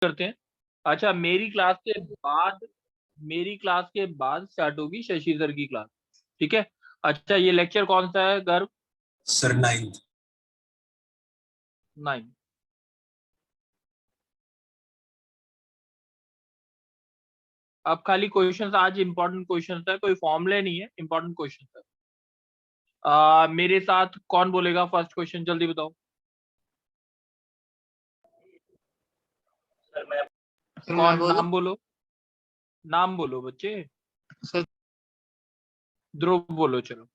करते हैं। अच्छा, मेरी क्लास के बाद स्टार्ट होगी शशि सर की क्लास, ठीक है। अच्छा, ये लेक्चर कौन सा है गर्व? Sir 9th। 9। अब खाली क्वेश्चंस, आज इंपॉर्टेंट क्वेश्चंस है, कोई फॉर्मूले नहीं है, इंपॉर्टेंट क्वेश्चंस है। मेरे साथ कौन बोलेगा फर्स्ट क्वेश्चन, जल्दी बताओ। कौन? नाम बोलो, नाम बोलो बच्चे। सर ध्रुव बोलो, चलो।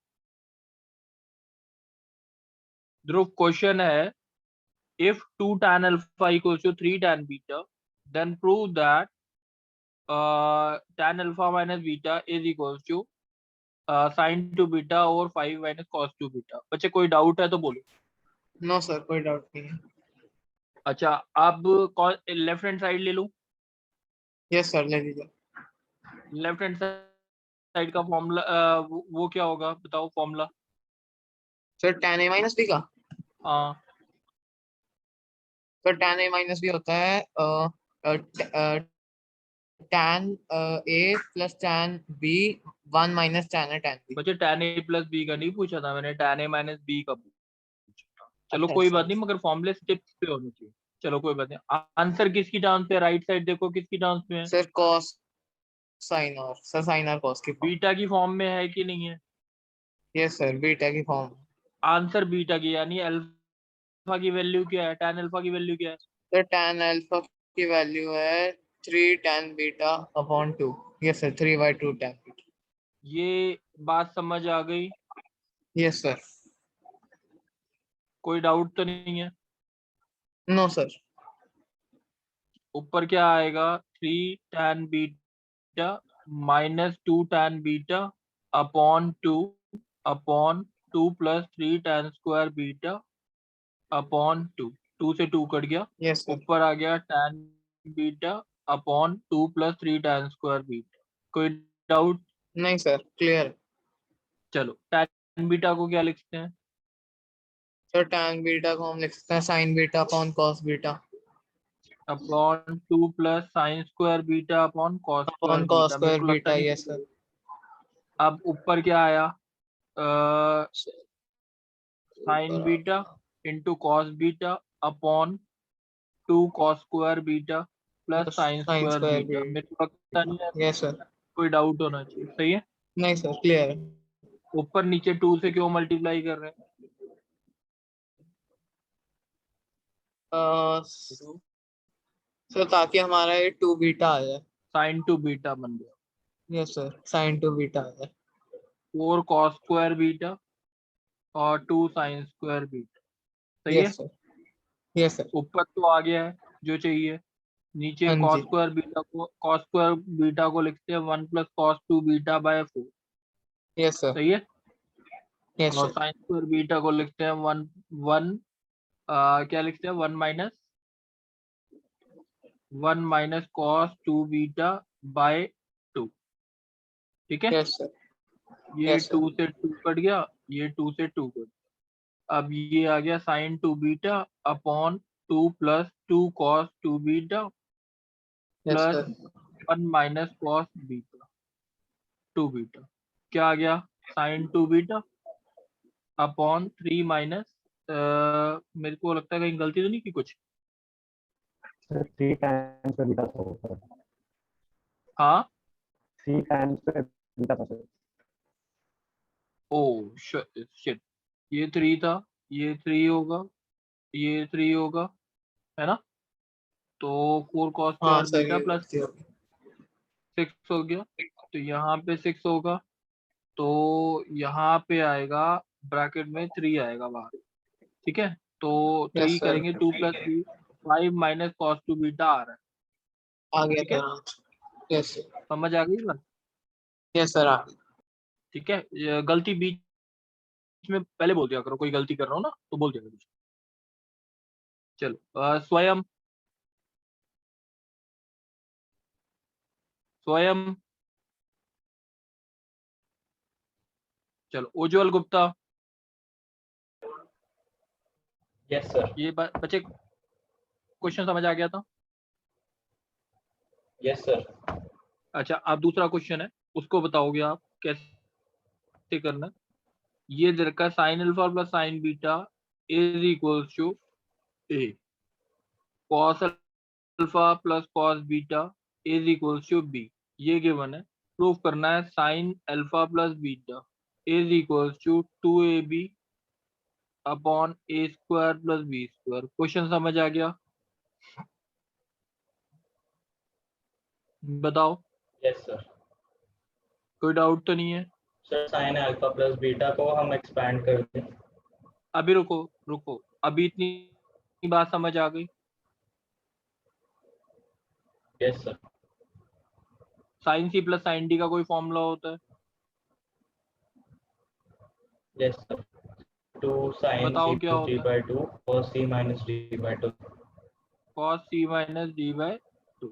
ध्रुव, क्वेश्चन है, if 2 tan alpha equals to 3 tan beta, then prove that tan alpha minus beta is equals to sin 2 beta और 5 minus cos 2 beta। बच्चे कोई डाउट है तो बोलो। नो सर, कोई डाउट नहीं है। अच्छा, अब लेफ्ट हैंड साइड ले लूं? यस सर, ले लीजिए। लेफ्ट हैंड साइड का फॉर्मूला वो क्या होगा, बताओ formula. Sir tan a minus b का। हाँ, sir tan a minus b होता है tan a plus tan b 1 minus tan a tan b। बच्चे tan a प्लस बी का नहीं पूछा था मैंने, tan a माइनस बी का पूछा था। चलो अच्छा कोई अच्छा बात नहीं, मगर फॉर्मूले स्टेप्स पे होने चाहिए। चलो कोई बात नहीं। आंसर किसकी टर्म्स पे? राइट साइड देखो किसकी टर्म्स में है। सर cos साइन और सर साइन और cos की फॉर्म। बीटा की फॉर्म में है कि नहीं है? यस सर, बीटा की फॉर्म। आंसर बीटा की, यानी अल्फा की वैल्यू क्या है, tan अल्फा की वैल्यू क्या है? सर tan अल्फा की वैल्यू है 3 tan beta upon 2। Yes sir, 3/2 tan beta. ये बात समझ आ गई? Yes sir. कोई डाउट तो नहीं है? No sir. ऊपर क्या आएगा? 3 tan beta minus 2 tan beta upon 2 plus 3 tan square beta upon 2। 2 से 2 कट गया, यस सर। ऊपर आ गया tan beta upon 2 plus 3 tan square beta. कोई डाउट? नहीं सर, क्लियर। चलो, tan बीटा को क्या लिखते हैं? सर tan बीटा को हम लिख सकते हैं sign beta upon cos beta upon 2 plus sine square beta upon cos square upon cos beta. मेरे स्क्वायर को लगता बीटा। नहीं। Yes sir. अब ऊपर क्या आया? Sign beta into cos beta upon 2 cos square beta plus sign sine square square beta. मेरे को लगता नहीं है बीटा। Yes sir. कोई डाउट होना चाहिए, सही है। नहीं सर, क्लियर है। ऊपर नीचे 2 से क्यों मल्टीप्लाई कर रहे हैं? सर ताकि हमारा ये 2 बीटा आ जाए। साइन टू बीटा बन गया। यस सर, साइन 2 बीटा आ जाए। 4 कॉस स्क्वायर बीटा और 2 साइन स्क्वायर बीटा, सही है। Yes sir. Yes sir. ऊपर तो आ गया है जो चाहिए। नीचे हाँ जी। कॉस स्क्वायर बीटा को लिखते हैं 1 plus cos 2 beta by 4, yes sir. सही है। यस और सर। साइन स्क्वायर बीटा को लिखते हैं वन वन क्या लिखते हैं, 1 माइनस कॉस 2 बीटा बाय 2, ठीक है। Yes sir. ये यस 2 सर। से 2 कट गया, ये 2 से 2 कट गया। अब ये आ गया sine 2 beta upon 2 plus 2 cos 2 beta yes plus sir. 1 minus cos beta 2 beta. क्या आ गया? साइन 2 बीटा अपॉन 3 माइनस, मेरे को लगता है कहीं गलती तो नहीं की कुछ। सर 3 टाइम्स पे बीटा था ऊपर। हाँ, 3 टाइम्स पे बीटा था सर। ओ शिट, ये 3 था, ये 3 होगा, ये 3 होगा, है ना। तो 4 कॉस हाँ स्क्वायर सर, बीटा ये प्लस गलती होगी। 6 हो गया। तो यहाँ पे 6 होगा, तो यहाँ पे आएगा ब्रैकेट में 3 आएगा बाहर, ठीक है। तो यस 3 सर। करेंगे 2 प्लस 3, 5 माइनस कॉस 2 बीटा आ रहा है, आ गया ठीक है। सर। Yes sir. समझ आ गई बात? यस सर, आ गया। ठीक है, ये गलती बीच में पहले बोल दिया करो, कोई गलती कर रहा हो ना तो बोल दिया करो। चलो, स्वयं स्वयं चलो, उज्जवल गुप्ता। Yes sir. ये बच्चे क्वेश्चन समझ आ गया था? Yes sir. अच्छा, अब दूसरा क्वेश्चन है, उसको बताओगे आप कैसे करना है। ये दे रखा है sine alpha plus sine beta is equals to a, cos alpha plus cos beta is equals to b, ये गिवन है। प्रूव करना है sine alpha plus beta is equals to 2ab upon a square plus B square. Question समझ आ गया? बताओ, yes sir. कोई doubt तो नहीं है? Sir sign alpha plus beta को हम एक्सपैंड कर दें। अभी रुको रुको, अभी इतनी बात समझ आ गई? Yes sir. साइन सी प्लस साइन डी का कोई फॉर्मूला होता है? Yes sir. 2 sin बताओ c क्या plus d होता है? by 2 cos c minus d by 2। Cos C minus D by two.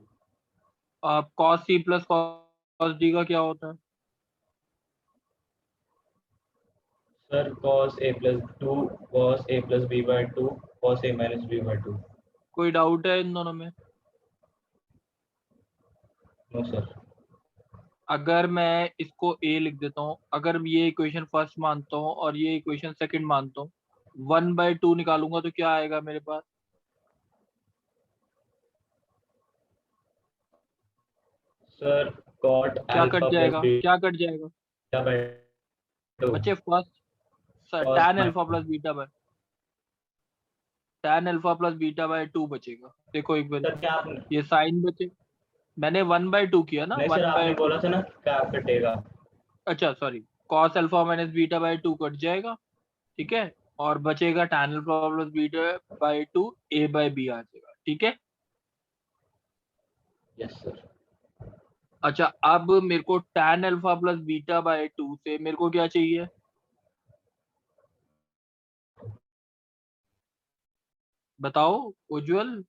अब cos C plus cos D का क्या होता है? Sir cos a plus 2 cos a plus b by 2 cos a minus b by 2। कोई doubt है इन दोनों में? No sir. अगर मैं इसको ए लिख देता हूँ, अगर ये इक्वेशन फर्स्ट मानता हूँ और ये इक्वेशन सेकंड मानता हूँ, 1/2 निकालूंगा तो क्या आएगा मेरे पास? सर cot क्या alpha कट plus जाएगा? beta क्या कट जाएगा by 2 बच्चे? First cos tan alpha plus beta bye tan alpha plus beta by 2 बचेगा। देखो एक बार, सर क्या आपने ये साइन बचे, मैंने 1/2 किया ना, नहीं सर आपने 1/2। बोला था ना क्या कटेगा। अच्छा sorry, cos alpha minus beta by 2 cut जाएगा, ठीक है, और बचेगा tan alpha plus beta by 2 a by b आ जाएगा, ठीक है। Yes sir. अच्छा, अब मेरे को tan alpha plus beta by 2 से मेरे को क्या चाहिए? बताओ Ujjwal.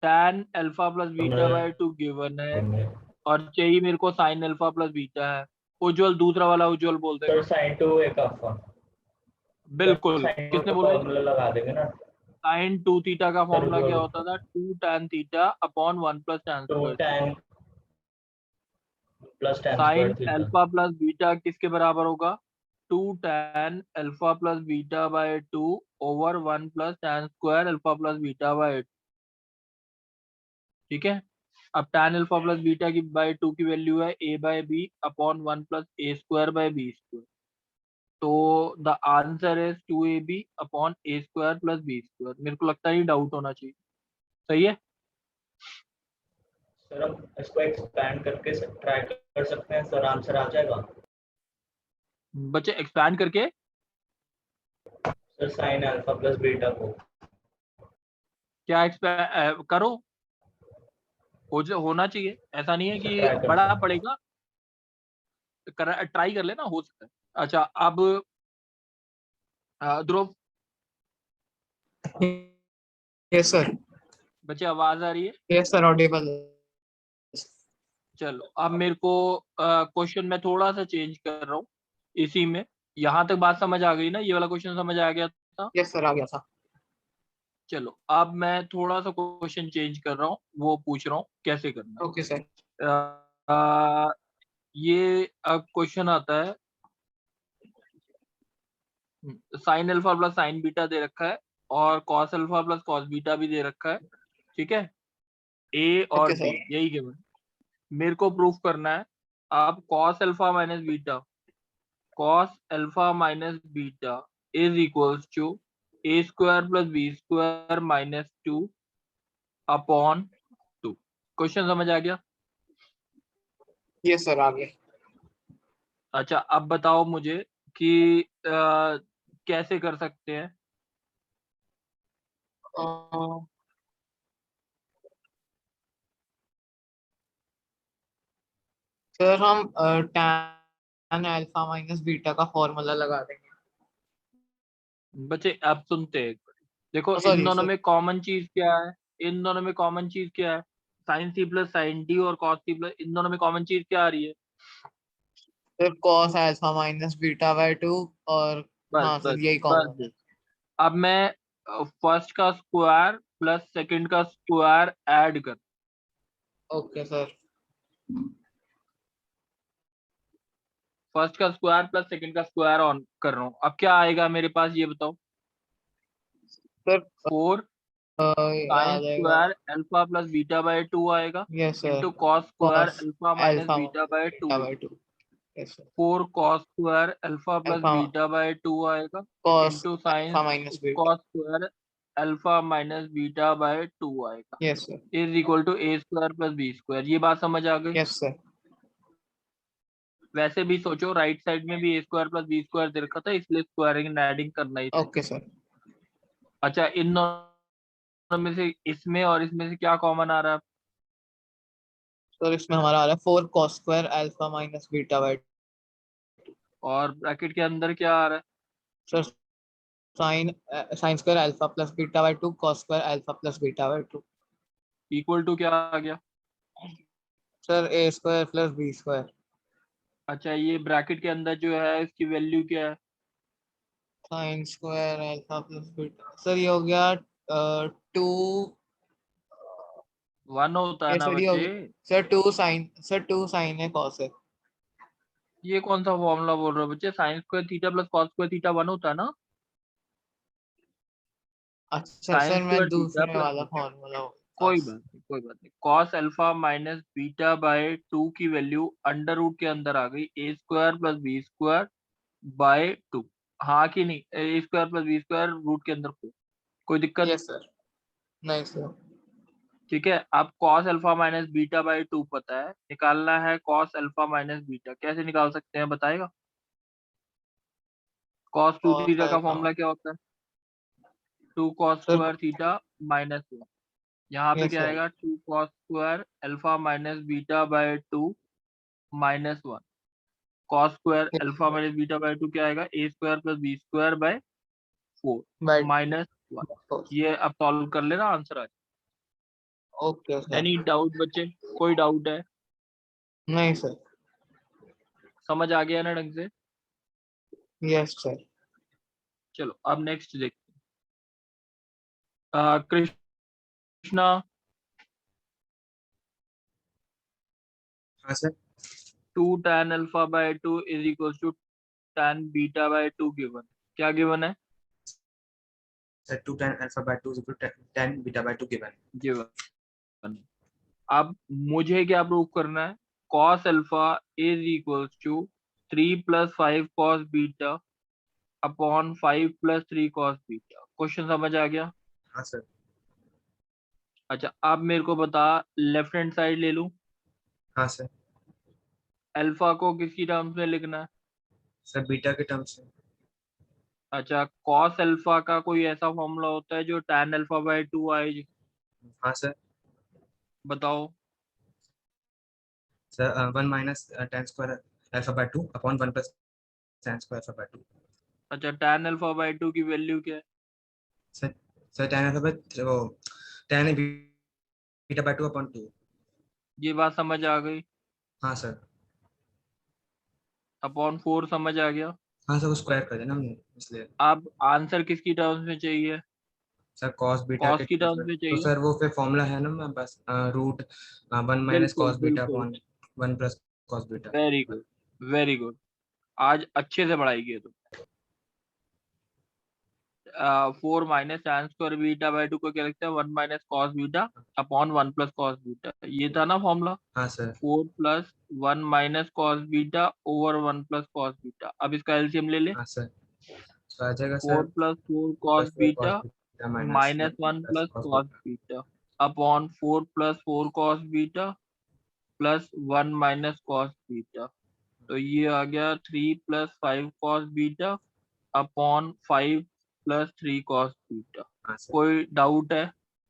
tan alpha plus beta by 2 given है और चाहिए मेरे को sin अल्फा प्लस बीटा है। उज्जवल, दूसरा वाला उज्जवल बोल सर देगा। sin 2 एक अल्फा। बिल्कुल, sin 2 किसने का बोला ये? फॉर्मूला लगा देंगे ना। sin 2 थीटा का सर फॉर्मूला जो क्या होता था? 2 tan theta upon 1 plus tan 2 square theta. tan plus tan sine square theta. Alpha plus beta किसके बराबर होगा? 2 tan alpha plus beta by 2 over 1 plus tan square alpha plus beta by 2, ठीक है। अब tan अल्फा प्लस बीटा की by 2 की value है a by b upon 1 plus a square by b square. तो the answer is 2ab upon a square plus b square. मेरे को लगता है डाउट होना चाहिए, सही है। सर हम इसको एक्सपैंड करके ट्राई कर सकते हैं सर, आंसर आ जाएगा। बच्चे एक्सपैंड करके sir sign alpha plus beta को क्या एक्सपैंड करो, होना चाहिए, ऐसा नहीं है सर कि ट्राई करते बड़ा हैं। पड़ेगा, ट्राई कर लेना, हो सकता है। अच्छा, अब ध्रुव, यस सर। बच्चे आवाज आ रही है? Yes sir, Audible. चलो, अब मेरे को क्वेश्चन मैं थोड़ा सा चेंज कर रहा हूँ इसी में। यहाँ तक बात समझ आ गई ना? ये वाला क्वेश्चन समझ आ गया था? यस सर, आ गया था। चलो, अब मैं थोड़ा सा क्वेश्चन चेंज कर रहा हूँ, वो पूछ रहा हूँ कैसे करना ओके सर। है। ये अब क्वेश्चन आता है, sine alpha plus sine beta दे रखा है और cos alpha plus cos beta भी दे रखा है, ठीक है, ए और ओके बी, सर। यही गिवन। मेरे को प्रूफ करना है। आप cos alpha minus beta, cos alpha minus beta is equals to A square plus B square minus 2 upon 2। Question समझ आ गया? यस सर, आ गया। अच्छा, अब बताओ मुझे कि कैसे कर सकते हैं। सर हम tan अल्फा माइनस बीटा का फॉर्मूला लगा देंगे। बच्चे अब सुनते हैं, देखो इन सॉरी दोनों सर। में कॉमन चीज क्या है? इन दोनों में कॉमन चीज क्या है? साइन सी प्लस साइन डी और कॉस सी प्लस, इन दोनों में कॉमन चीज क्या आ रही है? Sir cos alpha minus beta by 2 और बस हाँ बस सर, यही बस कॉमन है। बस। अब मैं फर्स्ट का स्क्वायर प्लस सेकंड का स्क्वायर ऐड कर। Okay sir. फर्स्ट का स्क्वायर प्लस सेकंड का स्क्वायर ऑन कर रहा हूँ। अब क्या आएगा मेरे पास ये बताओ। सर 4 आ साइन जाएगा। Square alpha plus beta by 2 आएगा yes sir. Into cos square cos alpha minus alpha beta by 2। beta by 2. Yes sir. 4 cos square alpha plus Alpha beta by 2 आएगा cos into sine alpha minus beta. Cos square alpha minus beta by 2 आएगा Yes sir. Is equal to A square plus B square. ये बात समझ आ गई। Yes sir. वैसे भी सोचो राइट साइड में भी ए स्क्वायर प्लस बी स्क्वायर दे रखा था, इसलिए स्क्वायरिंग एंड एडिंग करना ही था। Okay sir. अच्छा, इन दोनों में से इसमें और इसमें से क्या कॉमन आ रहा है? सर इसमें हमारा आ रहा है 4 cos square alpha minus beta by 2. और ब्रैकेट के अंदर क्या आ रहा है? Sir sin square alpha plus beta by 2 cos square alpha plus beta by 2. Equal to क्या आ गया? Sir a square plus b square. अच्छा, ये ब्रैकेट के अंदर जो है इसकी वैल्यू क्या है? sin square alpha plus beta. Sir ये हो गया 2. 1 होता है ये ना सर ये हो बच्चे। गया सर 2 sin है cos है। ये कौन सा फॉर्मूला बोल रहे हो बच्चे? Sign square theta plus cos square theta 1 होता है ना। अच्छा साइन सर मैं स्क्वायर थीटा दूसरे वाला प्लस, फॉर्मूला कोई बात नहीं कोई बात नहीं। Cos alpha minus beta by 2 की वैल्यू अंडर रूट के अंदर आ गई A square plus B square by 2। हाँ कि नहीं? A square plus B square root के अंदर कोई दिक्कत? Yes sir. नहीं सर। ठीक है। अब cos alpha minus beta by 2 पता है, निकालना है कॉस अल्फा माइनस बीटा। कैसे निकाल सकते हैं बताएगा? कॉस 2 cos थीटा का alpha फॉर्मूला क्या होता है? 2 cos sir. Square theta minus 1। यहाँ पे यस क्या सर। आएगा? 2 cos square alpha minus beta by 2 minus 1। Cos square alpha minus beta by 2 क्या आएगा? A square plus B square by 4 by minus 1। ये अब सॉल्व कर लेना, आंसर आ जाए। Okay sir. एनी डाउट बच्चे? कोई डाउट है? नहीं सर। समझ आ गया ना ढंग से? Yes sir. चलो अब नेक्स्ट देखते हैं। कृष्णा, हाँ sir. 2 tan alpha by 2 is equal to tan beta by 2 given. क्या गिवन है? Sir 2 tan alpha by 2 is equal to tan beta by 2 given. Given. अब मुझे क्या प्रूव करना है? cos alpha is equal to 3 plus 5 cos beta upon 5 plus 3 cos beta. Question समझ आ गया? हाँ सर। अच्छा, अब मेरे को बता, लेफ्ट हैंड साइड ले लूं? हाँ सर। अल्फा को किसकी टर्म्स में लिखना है? सर बीटा के टर्म्स में। अच्छा, cos अल्फा का कोई ऐसा फॉर्मूला होता है जो tan अल्फा बाय 2 आए? हाँ सर। बताओ। Sir 1 minus tan square alpha by 2 upon 1 plus tan square alpha by 2. अच्छा, tan अल्फा बाय 2 की वैल्यू क्या है? Sir sir tan alpha by वो tan beta by 2 upon 2. ये बात समझ आ गई? हाँ सर। अपॉन 4 समझ आ गया? हाँ सर वो स्क्वायर कर देना हमने इसलिए। अब आंसर किसकी टर्म्स में चाहिए? सर cos बीटा कॉस के की terms टर्म्स में में तो चाहिए? सर वो फिर फॉर्मूला है ना मैं बस रूट 1 minus बिल्कुल cos बीटा बिल्कुल। upon 1 plus cos beta. Very good very good. आज अच्छे से पढ़ाई की है तुम। 4 minus tan square beta by 2 को क्या लिखते हैं? 1 minus cos beta upon 1 plus cos beta. ये था ना फॉर्मूला? हाँ sir. 4 plus 1 minus cos beta over 1 plus cos beta. अब इसका एलसीएम ले ले। हाँ सर। तो आ जाएगा 4 sir plus 4 cos plus 4 cos beta beta minus minus 1 1 plus plus cos cos beta. Beta upon 4 plus 4 cos beta plus 1 minus cos beta. तो ये आ गया 3 plus 5 cos beta upon 5 plus 3 cos beta. हाँ sir. कोई doubt है?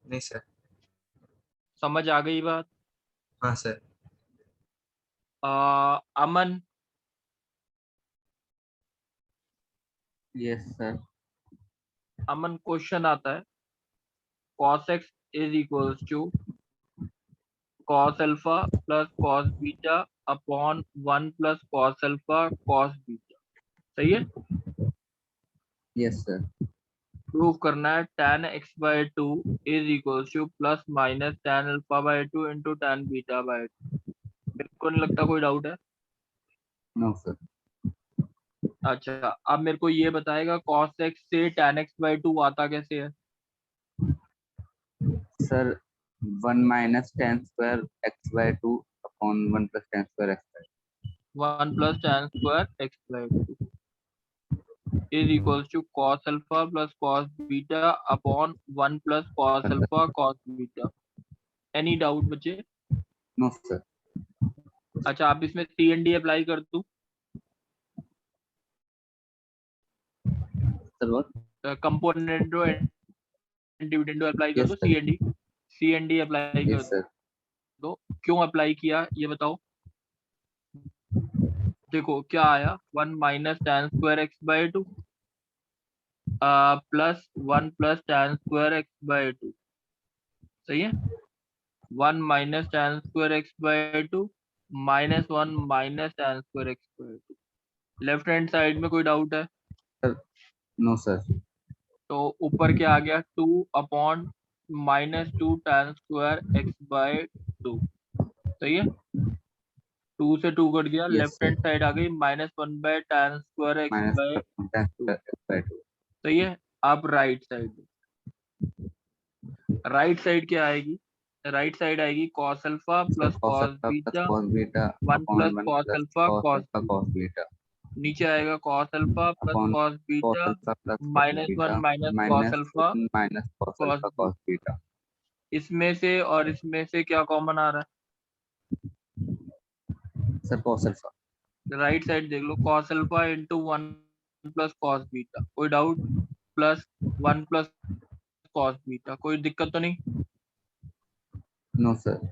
नहीं sir. समझ आ गई बात? हाँ सर। अमन, यस सर। अमन क्वेश्चन आता है cos x is equals to cos alpha plus cos beta upon 1 plus cos alpha cos beta. सही है? Yes sir. प्रूव करना है tan x by 2 is equal to plus minus tan alpha by 2 into tan beta by 2। मेरे को नहीं लगता कोई doubt है। No sir. अच्छा अब मेरे को ये बताएगा cos x से tan x बाय 2 आता कैसे है? Sir 1 minus tan square x by 2 upon 1 plus tan square x by 1 plus tan square x by 2 is equals to cos alpha plus cos beta upon 1 plus cos alpha cos beta। Any doubt बच्चे? No sir. अच्छा आप इसमें CND apply कर दूं? Sir what? Componendo and dividendo apply कर yes दो। Sir. CND apply कर yes sir. दो। क्यों अप्लाई किया ये बताओ। देखो क्या आया 1 minus tan square x by 2 plus 1 plus tan square x by 2। सही है। 1 minus tan square x by 2 minus 1 minus tan square x by 2। Left hand side में कोई डाउट है? No sir. तो ऊपर क्या आ गया 2 upon minus 2 tan square x by 2। सही है। 2 से 2 कट गया। Yes, left hand sir. Side आ गई minus 1 by tan square x minus by tan square x by 2। सही है। अब राइट साइड, राइट साइड क्या आएगी? राइट साइड आएगी cos alpha plus cos cos alpha plus beta cos beta 1 upon plus 1 cos plus alpha cos cos alpha cos beta नीचे आएगा cos alpha plus upon cos cos beta alpha plus cos minus 1 beta minus cos minus alpha 1 minus cos cos alpha beta. cos beta। इसमें से और इसमें से क्या common आ रहा सर cos alpha। है? राइट साइड देख लो cos alpha into 1 plus cos बीटा। कोई डाउट? प्लस 1 प्लस cos बीटा। कोई दिक्कत तो नहीं? No sir.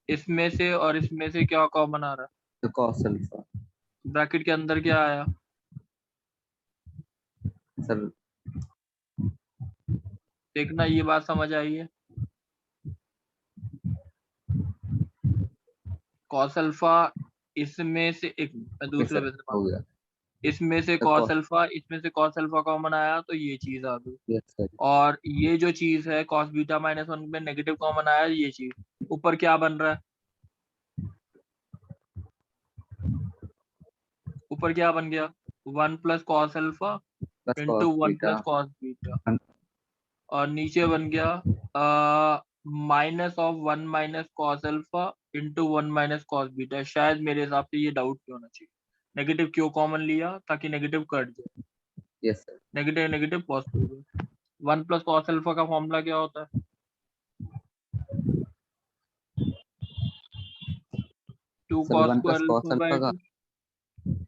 इसमें से और इसमें से क्या कॉमन आ रहा है? तो cos alpha। ब्रैकेट के अंदर क्या आया? सर देखना ये बात समझ आई है। cos अल्फा इसमें से एक मैं दूसरे सर पे हो गया। इसमें से तो cos अल्फा इसमें से cos अल्फा कॉमन आया तो ये चीज आ गई। Yes sir. और ये जो चीज है cos बीटा माइनस 1 में नेगेटिव कॉमन आया ये चीज। ऊपर क्या बन रहा है? ऊपर क्या बन गया 1 plus cos alpha plus into cos 1 beta plus cos beta और नीचे बन गया minus of 1 minus cos alpha into 1 minus cos beta. शायद मेरे हिसाब से ये डाउट क्यों होना चाहिए। नेगेटिव क्यों कॉमन लिया? ताकि नेगेटिव कट जाए। Yes sir. Negative negative positive. 1 plus cos alpha का फॉर्मूला क्या होता है? 2 sir cos 1 square plus cos alpha by alpha का 2।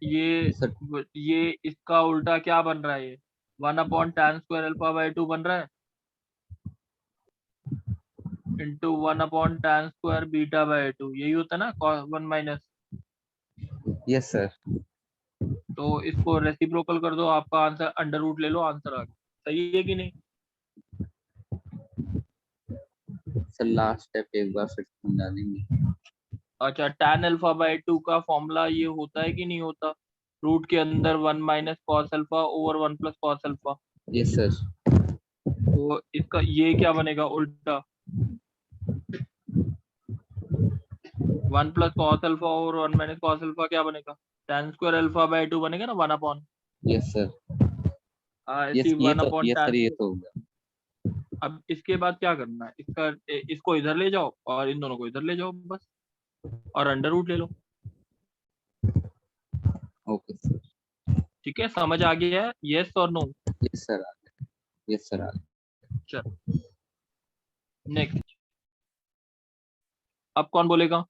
ये सर ये इसका उल्टा क्या बन रहा है? ये 1 upon tan square alpha by 2 बन रहा है into 1 upon tan square beta by 2। यही होता है ना 1 माइनस। Yes sir. तो इसको रेसिप्रोकल कर दो आपका आंसर अंडर रूट ले लो आंसर आ गया। सही है कि नहीं? सर लास्ट स्टेप एक बार फिर समझा देंगे। अच्छा tan अल्फा बाय 2 का फॉर्मूला ये होता है कि नहीं होता? रूट के अंदर 1 minus cos alpha over 1 plus cos alpha. Yes sir. तो इसका ये क्या बनेगा उल्टा 1 plus cos alpha over 1 minus cos alpha क्या बनेगा? tan स्क्वायर अल्फा बाय 2 बनेगा ना 1 अपॉन यस सर। ऐसी 1 अपॉन यस tan। सर ये तो हो गया। अब इसके बाद क्या करना है? इसको इधर ले जाओ और इन दोनों को इधर ले जाओ बस और अंडर रूट ले लो। Okay sir. ठीक है समझ आ गया है? यस और नो? यस सर आ गया। यस सर आ गया। चलो नेक्स्ट। अब कौन बोलेगा?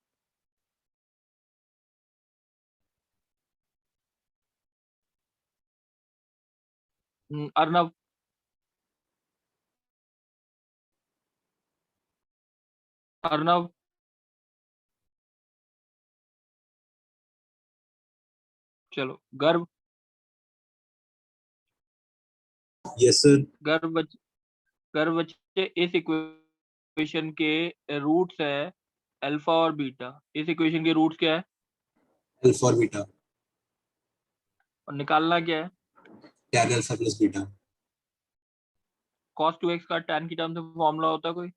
अर्नव। अर्नव चलो गर्व। Yes sir. गर्व बच्चे इस इक्वेशन के रूट्स है अल्फा और बीटा। इस इक्वेशन के रूट्स क्या है अल्फा और बीटा। और निकालना क्या है? tan alpha plus beta. cos 2x का tan की टर्म से फॉर्मूला होता है कोई?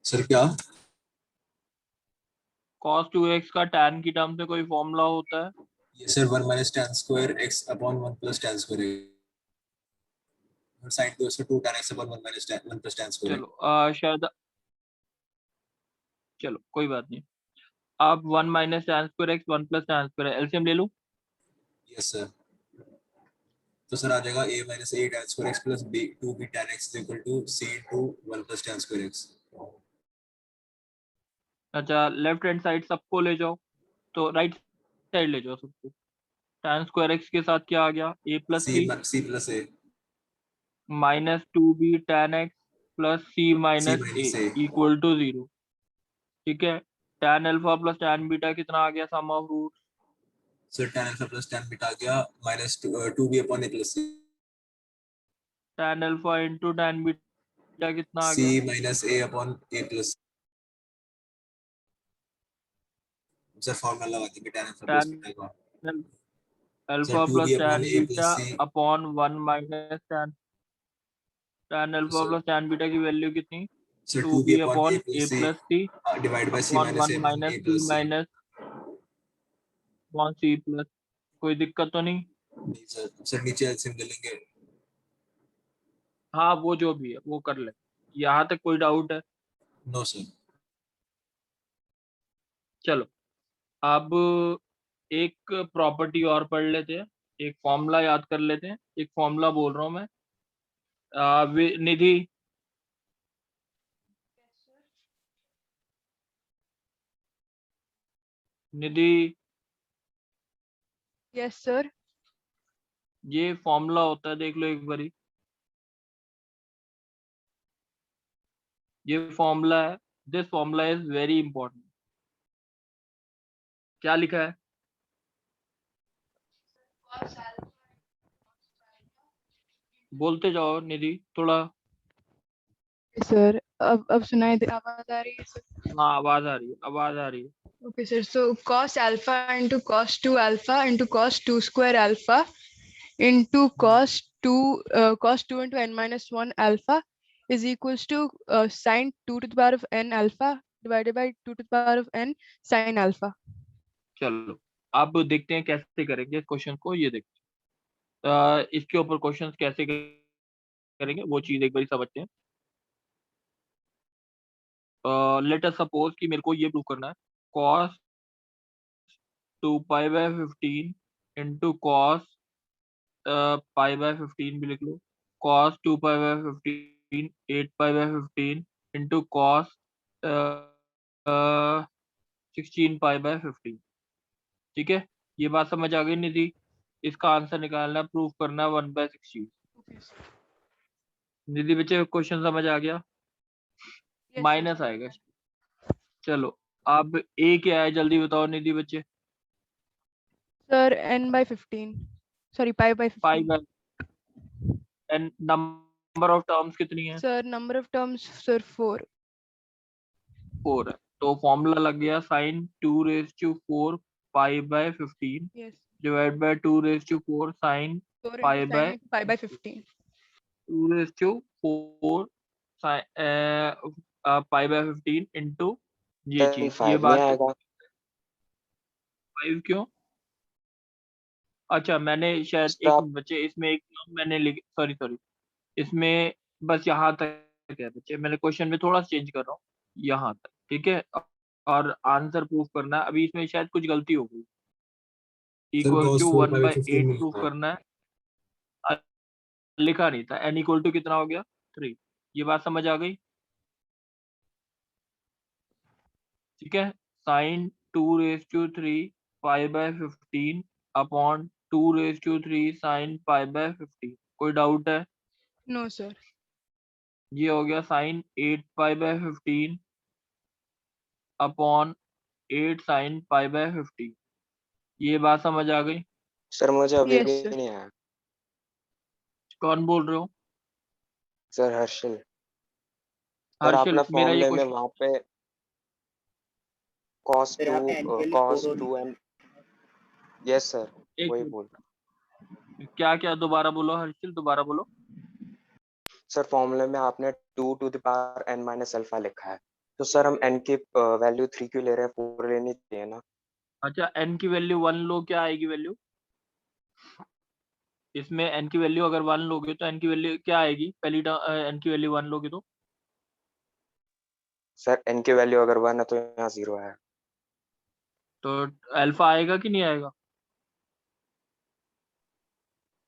सर क्या? cos 2x का tan की टर्म से कोई फॉर्मूला होता है? ये sir 1 minus tan square x upon 1 plus tan square x. और sin 2x का 2 tan x upon 1 minus tan 1 plus tan square x. चलो शायद, चलो कोई बात नहीं। अब 1 minus tan square x 1 plus tan square LCM ले लूं? Yes sir. तो सर आ जाएगा a minus a tan square x plus b 2b tan x is equal to c into 1 plus tan square x. अच्छा, left hand side सबको ले जाओ, तो right side ले जाओ सबको। tan स्क्वायर x के साथ क्या आ गया? a plus c plus a minus 2b tan x plus c minus a minus a. Equal to 0। ठीक है, tan alpha plus tan beta कितना आ गया? Sum of root sir tan alpha plus tan beta आ गया minus 2b upon a plus c. tan alpha into tan beta कितना आ c गया? minus a upon a plus. Sir formula लगा देंगे tan alpha plus tan beta का. Alpha sir plus 2b tan upon a beta plus c. Upon 1 minus tan alpha sir plus tan beta की value कितनी? Sir 2b 2b upon upon a a plus c plus c divided by c upon minus 1 a upon minus a c plus c. Minus upon c plus. कोई दिक्कत तो नहीं? नहीं sir, sir नीचे LCM ले लेंगे. हाँ, वो जो भी है वो कर ले। यहाँ तक कोई डाउट है? No sir. चलो, अब एक प्रॉपर्टी और पढ़ लेते हैं, एक फॉर्मूला याद कर लेते हैं। एक फॉर्मूला बोल रहा हूँ मैं। निधि, निधि, यस सर। ये फॉर्मूला होता है, देख लो एक बारी। ये फॉर्मूला है, this formula is very important. क्या लिखा है? बोलते जाओ निधि थोड़ा। सर अब सुनाई दे, आवाज आ रही है सर? हाँ, आवाज आ रही है, आवाज आ रही है। Okay sir, so cos alpha into cos 2 alpha into cos 2 square alpha into cos 2 into n minus 1 alpha is equals to sin 2 to the power of n alpha divided by 2 to the power of n sin alpha. चलो, अब देखते हैं कैसे करेंगे इस question को। ये देखते हैं इसके ऊपर क्वेश्चंस कैसे करेंगे, वो चीज एक बार समझते हैं। लेट अस सपोज कि मेरे को ये प्रूव करना है, cos 2 pi by 15 into cos pi by 15 भी लिख लो, cos 2 pi by 15 8 pi by 15 into cos 16 pi by 15। ठीक है, ये बात समझ आ गई निधि? इसका आंसर निकालना, प्रूफ करना 1/16। निधि बच्चे क्वेश्चन समझ आ गया? Yes, माइनस आएगा। चलो, अब a क्या है जल्दी बताओ निधि बच्चे? sir, n by 15, sorry, pi by 15. Pi by N, number of terms कितनी है? Sir, number of terms, sir, 4. 4 है, तो फॉर्मूला लग गया sin 2⁴ pi by 15 Yes, divide by 2⁴ sin 4 pi into by sin pi by 15. 2⁴ pi by 15 into ये sir चीज, ये 5 नहीं बात। आएगा 5 क्यों? अच्छा, मैंने शायद एक स्टॉप। बच्चे इसमें एक मैंने लिख, सॉरी सॉरी, इसमें बस यहाँ तक है बच्चे, मैंने क्वेश्चन में थोड़ा चेंज कर रहा हूँ यहाँ तक। ठीक है, और आंसर प्रूफ करना है। अभी इसमें शायद कुछ गलती हो गई। Sir equal cos to 4 one pi by by 15 एट मिल प्रूफ रहा है. करना है। लिखा नहीं था, एन इक्वल टू कितना हो गया? 3। ये बात समझ आ गई? ठीक है, sine 2⁵ pi by 15 upon 2⁵ sine pi by 15। कोई डाउट है? No, sir. ये हो गया sine 8 pi by 15 upon 8 sine pi by 15। ये बात समझ आ गई? सर मुझे अभी Yes, भी sir. नहीं आया। कौन बोल रहे हो? सर हर्षल। सर हर्षल, आपने मेरा ये फॉर्मूले में क्वेश्चन वहां पे cos 2 and यस सर एक वही मिनट, बोल। क्या क्या दोबारा बोलो हर्षल, दोबारा बोलो। सर फॉर्मूले में आपने 2 to the power n minus alpha लिखा है, तो सर हम n की वैल्यू 3 क्यों ले रहे हैं, 4 लेनी चाहिए ना। अच्छा n की वैल्यू 1 लो, क्या आएगी वैल्यू इसमें? n की वैल्यू अगर 1 लोगे तो n की वैल्यू क्या आएगी? पहली n की वैल्यू 1 लोगे तो सर n की वैल्यू अगर 1 है तो यहाँ 0 है। अल्फा आएगा कि नहीं आएगा?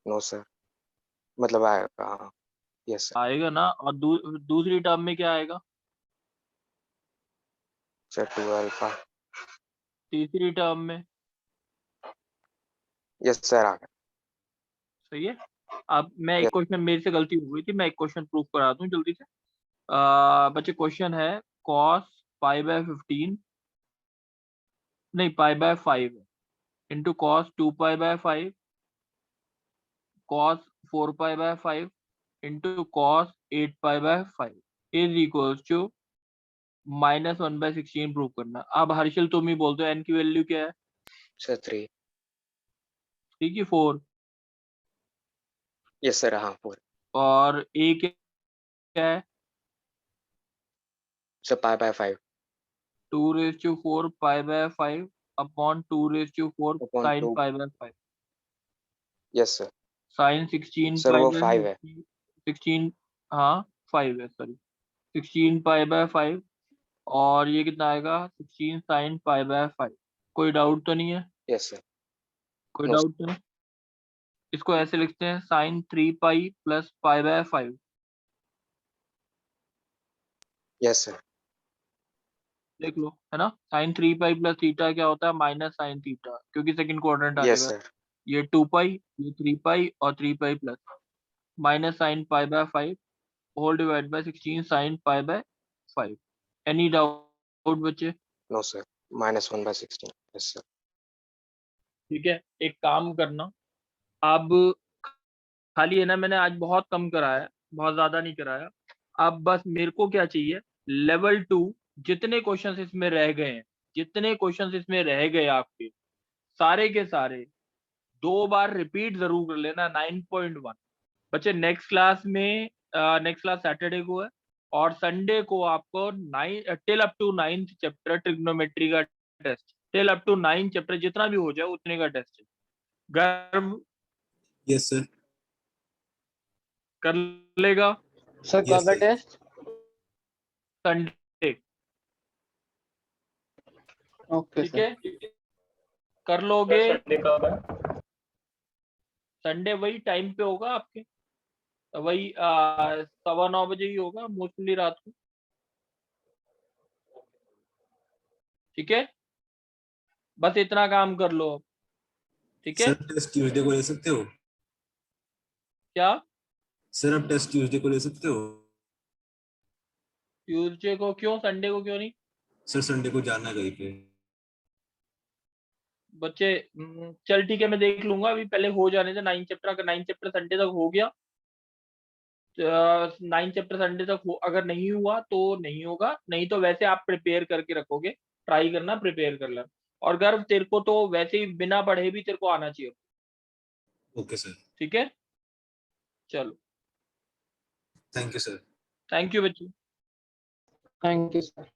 नो सर, मतलब आएगा, हाँ, यस सर। आएगा ना। और दूसरी टर्म में क्या आएगा? सर 2 अल्फा, तीसरी टर्म में? यस सर आ गया। सही है। अब मैं एक Yes, क्वेश्चन, मेरे से गलती हो गई थी, मैं एक क्वेश्चन प्रूव करा दूं जल्दी से। बच्चे क्वेश्चन है cos π/15 नहीं π/5 इंटू cos 2π/5 cos 4π/5 इंटू cos 8π/5 is equals to -1/16 prove करना। अब हर्षल तुम ही बोल दो n की वैल्यू क्या है? सर 3, 3 की 4 यस सर, हाँ 4, और a क्या है? Sir π/5 2⁴ π/5 upon 2⁴ upon sin 2, π/5 yes sir. sin 16 sir वो 5 है। 16 हाँ 5 है, सॉरी 16 π/5 और ये कितना आएगा 16 sin π/5। कोई डाउट तो नहीं है? Yes sir. कोई नो डाउट तो नहीं? इसको ऐसे लिखते हैं sin 3π प्लस π/5। Yes sir. देख लो है ना, sin 3π प्लस थीटा क्या होता है? माइनस sin थीटा, क्योंकि सेकंड क्वाड्रेंट यस आएगा। सर। ये 2π, ये 3π और 3π plus minus sin π/5 whole divide by 16 sin π/5। Any doubt बच्चे? No sir, -1/16, yes sir. ठीक है, एक काम करना अब, खाली है ना, मैंने आज बहुत कम कराया, बहुत ज्यादा नहीं कराया। अब बस मेरे को क्या चाहिए, लेवल 2 जितने क्वेश्चंस इसमें रह गए हैं, जितने क्वेश्चंस इसमें रह गए आपके सारे के सारे 2 बार रिपीट जरूर कर लेना 9.1। बच्चे नेक्स्ट क्लास में, नेक्स्ट क्लास सैटरडे को है और संडे को आपको 9 till up to 9th chapter trigonometry का test, till up to 9 chapter जितना भी हो जाए उतने का टेस्ट है। गर्व यस सर। कर लेगा सर Yes, कब है sir. टेस्ट? संडे? ओके ठीक सर। है, कर लोगे। संडे कब है? संडे वही टाइम पे होगा आपके, वही 9:15 बजे ही होगा मोस्टली रात को। ठीक है, बस इतना काम कर लो अब। ठीक है, सर टेस्ट ट्यूसडे को ले सकते हो? क्या सर आप टेस्ट ट्यूसडे को ले सकते हो? ट्यूसडे को क्यों, संडे को क्यों नहीं? सर संडे को जाना है कहीं पे। बच्चे चल ठीक है, मैं देख लूंगा, अभी पहले हो जाने से 9 चैप्टर, अगर 9 चैप्टर संडे तक हो गया, 9 चैप्टर संडे तक हो, अगर नहीं हुआ तो नहीं होगा, नहीं तो वैसे आप प्रिपेयर करके रखोगे, ट्राई करना प्रिपेयर कर लेना। और गर्व तेरे को तो वैसे ही बिना पढ़े भी तेरे को आना चाहिए। Okay sir. ठीक है, चलो, thank you sir. Thank you बच्चे। Thank you sir.